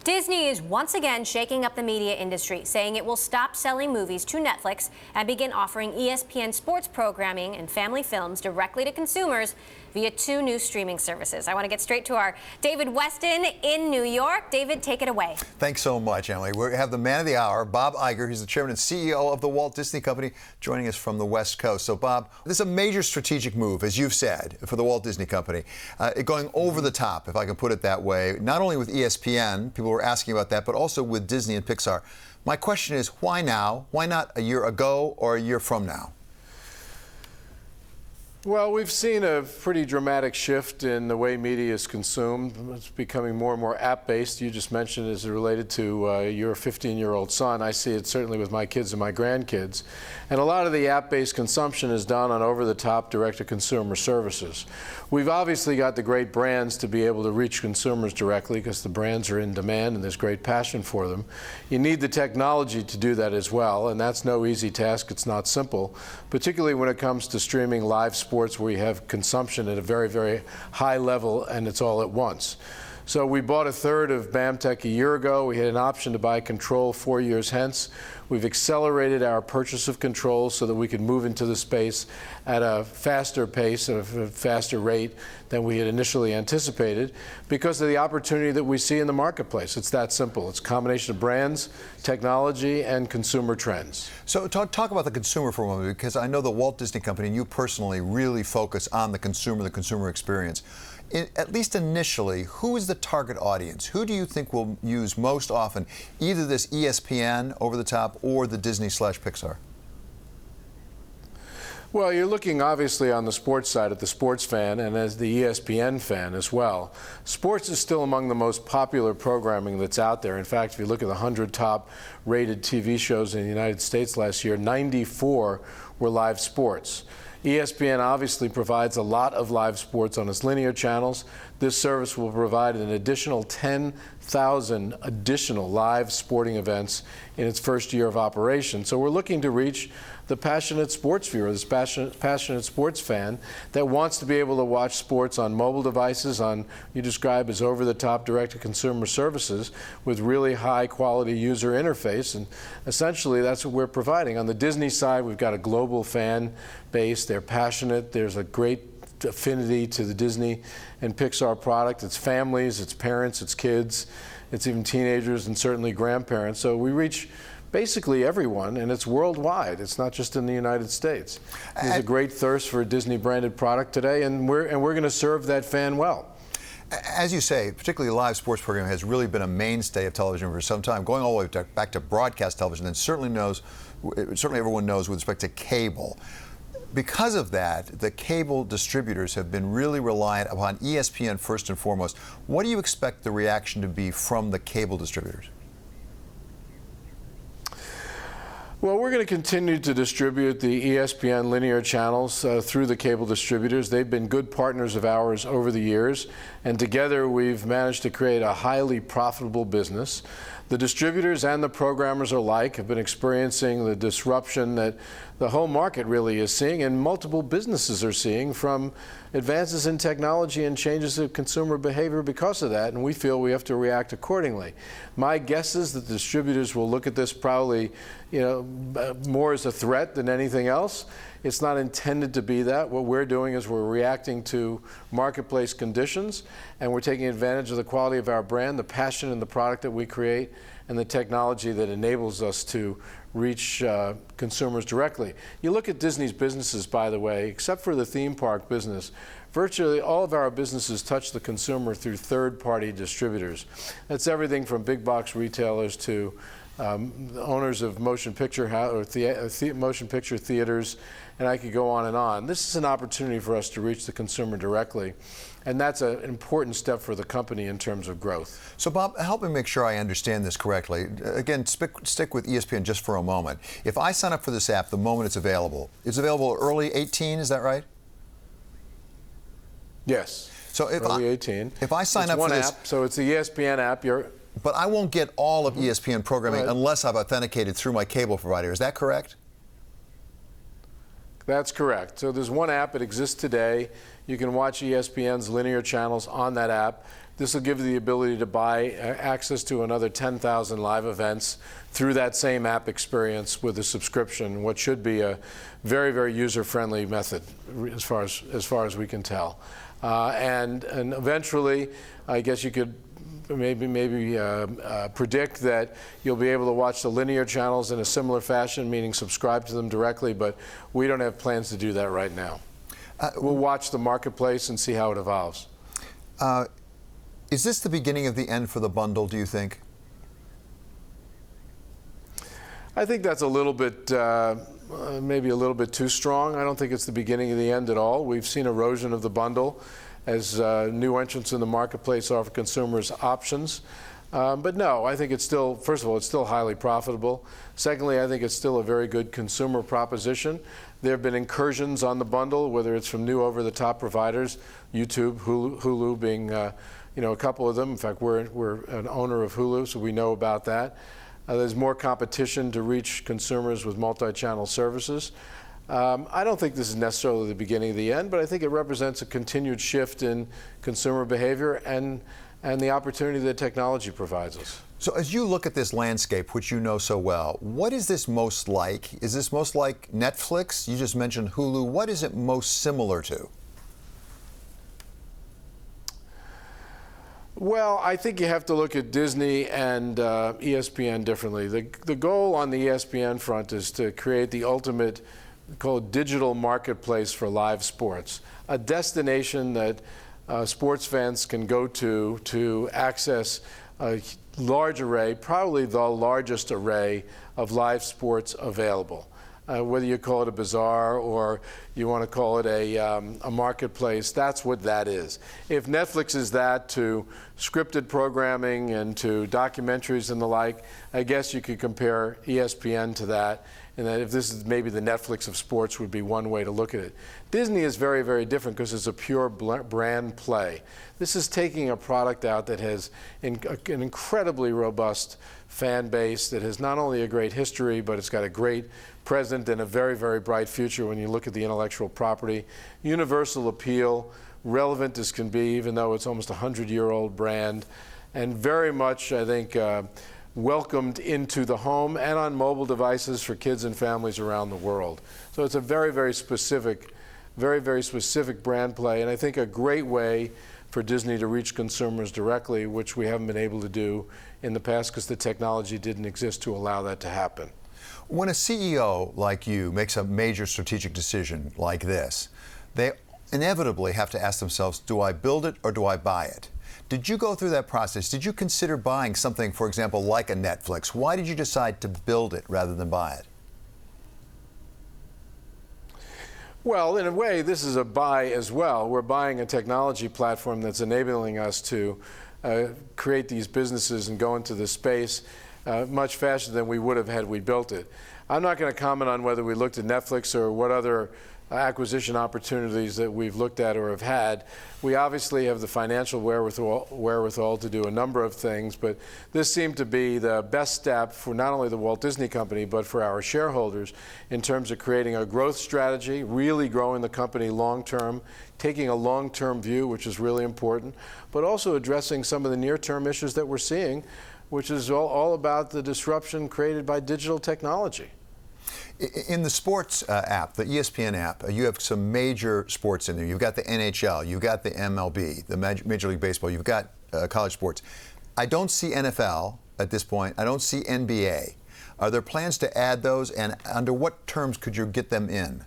Disney is once again shaking up the media industry, saying it will stop selling movies to Netflix and begin offering ESPN sports programming and family films directly to consumers via 2 new streaming services. I want to get straight to our David Westin in New York. David, take it away. Thanks so much, Emily. We have the man of the hour, Bob Iger. He's the chairman and CEO of the Walt Disney Company, joining us from the West Coast. So, Bob, this is a major strategic move, as you've said, for the Walt Disney Company, going over the top, if I can put it that way, not only with ESPN, people were asking about that, but also with Disney and Pixar. My question is, why now? Why not a year ago or a year from now? Well, we've seen a pretty dramatic shift in the way media is consumed. It's becoming more and more app-based. You just mentioned as it related to your 15-year-old son. I see it certainly with my kids and my grandkids. And a lot of the app-based consumption is done on over-the-top direct-to-consumer services. We've obviously got the great brands to be able to reach consumers directly because the brands are in demand and there's great passion for them. You need the technology to do that as well, and that's no easy task. It's not simple, particularly when it comes to streaming live sports where you have consumption at a very, very high level and it's all at once. So we bought a third of BAMTech a year ago. We had an option to buy control 4 years hence. We've accelerated our purchase of control so that we could move into the space at a faster pace, at a faster rate than we had initially anticipated because of the opportunity that we see in the marketplace. It's that simple. It's a combination of brands, technology, and consumer trends. So talk about the consumer for a moment, because I know the Walt Disney Company and you personally really focus on the consumer experience. At least initially, who is the target audience? Who do you think will use most often either this ESPN over the top or the Disney/Pixar? Well, you're looking obviously on the sports side at the sports fan and as the ESPN fan as well. Sports is still among the most popular programming that's out there. In fact, if you look at the 100 top rated TV shows in the United States last year, 94 were live sports. ESPN obviously provides a lot of live sports on its linear channels. This service will provide an additional 10,000 additional live sporting events in its first year of operation. So we're looking to reach the passionate sports viewer, this passionate sports fan that wants to be able to watch sports on mobile devices, on you describe as over-the-top direct-to-consumer services with really high-quality user interface. And essentially, that's what we're providing. On the Disney side, we've got a global fan base. They're passionate. There's a great affinity to the Disney and Pixar product. It's families, it's parents, it's kids, it's even teenagers and certainly grandparents. So we reach basically everyone, and it's worldwide. It's not just in the United States. There's a great thirst for a Disney-branded product today, and we're going to serve that fan well. As you say, particularly live sports programming has really been a mainstay of television for some time, going all the way back to broadcast television, and certainly everyone knows with respect to cable. Because of that, the cable distributors have been really reliant upon ESPN first and foremost. What do you expect the reaction to be from the cable distributors? Well, we're going to continue to distribute the ESPN linear channels through the cable distributors. They've been good partners of ours over the years, and together we've managed to create a highly profitable business. The distributors and the programmers alike have been experiencing the disruption that the whole market really is seeing and multiple businesses are seeing from advances in technology and changes of consumer behavior because of that, and we feel we have to react accordingly. My guess is that the distributors will look at this probably more as a threat than anything else. It's not intended to be that. What we're doing is we're reacting to marketplace conditions, and we're taking advantage of the quality of our brand, the passion in the product that we create, and the technology that enables us to reach consumers directly. You look at Disney's businesses, by the way, except for the theme park business, virtually all of our businesses touch the consumer through third-party distributors. That's everything from big box retailers to owners of motion picture theaters, and I could go on and on. This is an opportunity for us to reach the consumer directly, and that's an important step for the company in terms of growth. So, Bob, help me make sure I understand this correctly. Again, stick with ESPN just for a moment. If I sign up for this app the moment it's available early 18, is that right? Yes. So if early 18. If I sign up for this, one app, so it's the ESPN app. But I won't get all of ESPN programming unless I've authenticated through my cable provider. Is that correct? That's correct. So there's one app that exists today. You can watch ESPN's linear channels on that app. This will give you the ability to buy access to another 10,000 live events through that same app experience with a subscription, what should be a very, very user-friendly method as far as we can tell. And eventually, I guess you could maybe predict that you'll be able to watch the linear channels in a similar fashion, meaning subscribe to them directly, but we don't have plans to do that right now. We'll watch the marketplace and see how it evolves. Is this the beginning of the end for the bundle, do you think? I think that's a little bit, maybe a little bit too strong. I don't think it's the beginning of the end at all. We've seen erosion of the bundle as new entrants in the marketplace offer consumers options. But no, I think it's still, first of all, it's still highly profitable. Secondly, I think it's still a very good consumer proposition. There have been incursions on the bundle, whether it's from new over-the-top providers, YouTube, Hulu being a couple of them. In fact, we're an owner of Hulu, so we know about that. There's more competition to reach consumers with multi-channel services. I don't think this is necessarily the beginning of the end, but I think it represents a continued shift in consumer behavior and the opportunity that technology provides us. So as you look at this landscape, which you know so well, what is this most like? Is this most like Netflix? You just mentioned Hulu. What is it most similar to? Well, I think you have to look at Disney and ESPN differently. The goal on the ESPN front is to create the ultimate called digital marketplace for live sports, a destination that sports fans can go to access a large array, probably the largest array of live sports available. Whether you call it a bazaar or you want to call it a marketplace, that's what that is. If Netflix is that to scripted programming and to documentaries and the like, I guess you could compare ESPN to that. And that if this is maybe the Netflix of sports would be one way to look at it. Disney is very, very different because it's a pure brand play. This is taking a product out that has an incredibly robust fan base, that has not only a great history, but it's got a great present and a very, very bright future when you look at the intellectual property. Universal appeal, relevant as can be, even though it's almost a 100-year-old brand, and very much, I think, welcomed into the home and on mobile devices for kids and families around the world. So it's a very, very specific brand play, and I think a great way for Disney to reach consumers directly, which we haven't been able to do in the past because the technology didn't exist to allow that to happen. When a CEO like you makes a major strategic decision like this, they inevitably have to ask themselves, do I build it or do I buy it? Did you go through that process? Did you consider buying something, for example, like a Netflix? Why did you decide to build it rather than buy it? Well, in a way, this is a buy as well. We're buying a technology platform that's enabling us to create these businesses and go into the space much faster than we would have had we built it. I'm not going to comment on whether we looked at Netflix or what other acquisition opportunities that we've looked at or have had. We obviously have the financial wherewithal to do a number of things, but this seemed to be the best step for not only the Walt Disney Company, but for our shareholders in terms of creating a growth strategy, really growing the company long-term, taking a long-term view, which is really important, but also addressing some of the near-term issues that we're seeing, which is all about the disruption created by digital technology. In the sports app, the ESPN app, you have some major sports in there. You've got the NHL, you've got the MLB, the Major League Baseball, you've got college sports. I don't see NFL at this point. I don't see NBA. Are there plans to add those, and under what terms could you get them in?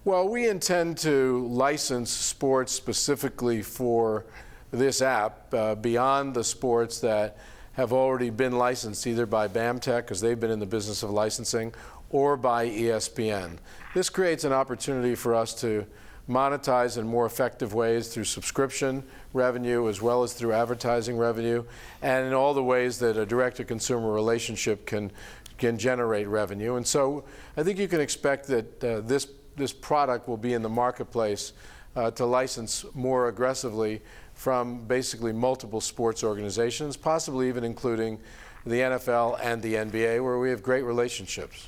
Well, we intend to license sports specifically for this app beyond the sports that have already been licensed either by BAMTech, because they've been in the business of licensing, or by ESPN. This creates an opportunity for us to monetize in more effective ways through subscription revenue as well as through advertising revenue, and in all the ways that a direct-to-consumer relationship can generate revenue. And so I think you can expect that this product will be in the marketplace to license more aggressively from basically multiple sports organizations, possibly even including the NFL and the NBA, where we have great relationships.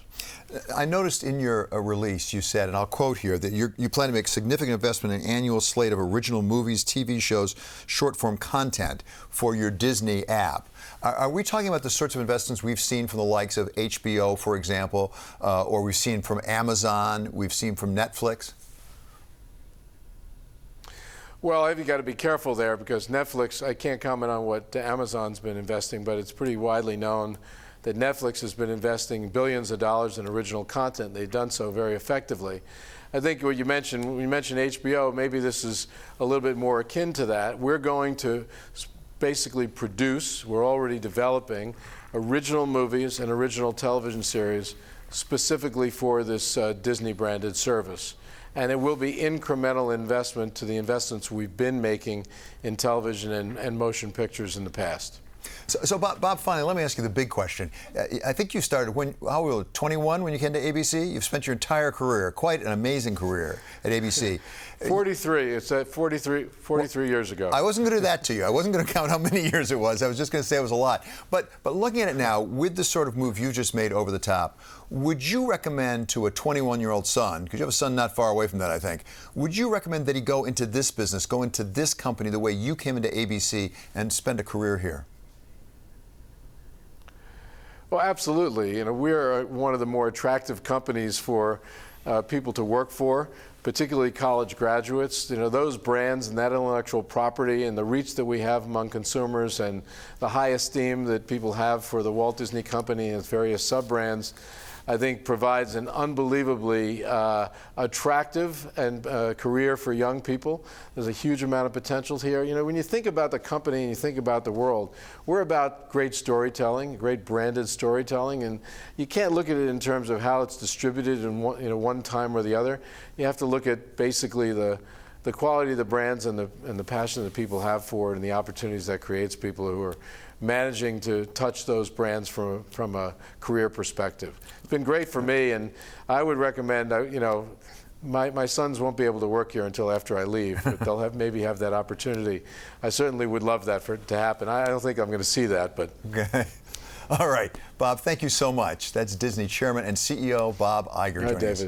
I noticed in your release you said, and I'll quote here, that you plan to make significant investment in an annual slate of original movies, TV shows, short-form content for your Disney app. Are we talking about the sorts of investments we've seen from the likes of HBO, for example, or we've seen from Amazon, we've seen from Netflix? Well, I think you got to be careful there, because Netflix, I can't comment on what Amazon's been investing, but it's pretty widely known that Netflix has been investing billions of dollars in original content. They've done so very effectively. I think what you mentioned, when you mentioned HBO, maybe this is a little bit more akin to that. We're going to basically produce, we're already developing original movies and original television series specifically for this Disney branded service. And it will be incremental investment to the investments we've been making in television and motion pictures in the past. So Bob, finally, let me ask you the big question. I think you started how old were you, 21 when you came to ABC? You've spent your entire career, quite an amazing career at ABC. 43. It's at 43 years ago. I wasn't going to do that to you. I wasn't going to count how many years it was. I was just going to say it was a lot. But looking at it now, with the sort of move you just made over the top, would you recommend to a 21-year-old son, because you have a son not far away from that, I think, would you recommend that he go into this business, go into this company the way you came into ABC and spend a career here? Well, absolutely. You know, we're one of the more attractive companies for people to work for, particularly college graduates. You know, those brands and that intellectual property and the reach that we have among consumers and the high esteem that people have for the Walt Disney Company and its various sub-brands, I think provides an unbelievably attractive and career for young people. There's a huge amount of potential here. You know, when you think about the company and you think about the world, we're about great storytelling, great branded storytelling, and you can't look at it in terms of how it's distributed in one time or the other. You have to look at basically the quality of the brands and the passion that people have for it and the opportunities that creates people who are managing to touch those brands from a career perspective. It's been great for me, and I would recommend, you know, my sons won't be able to work here until after I leave, but they'll maybe have that opportunity. I certainly would love that to happen. I don't think I'm going to see that, but. Okay. All right, Bob, thank you so much. That's Disney Chairman and CEO Bob Iger joining us.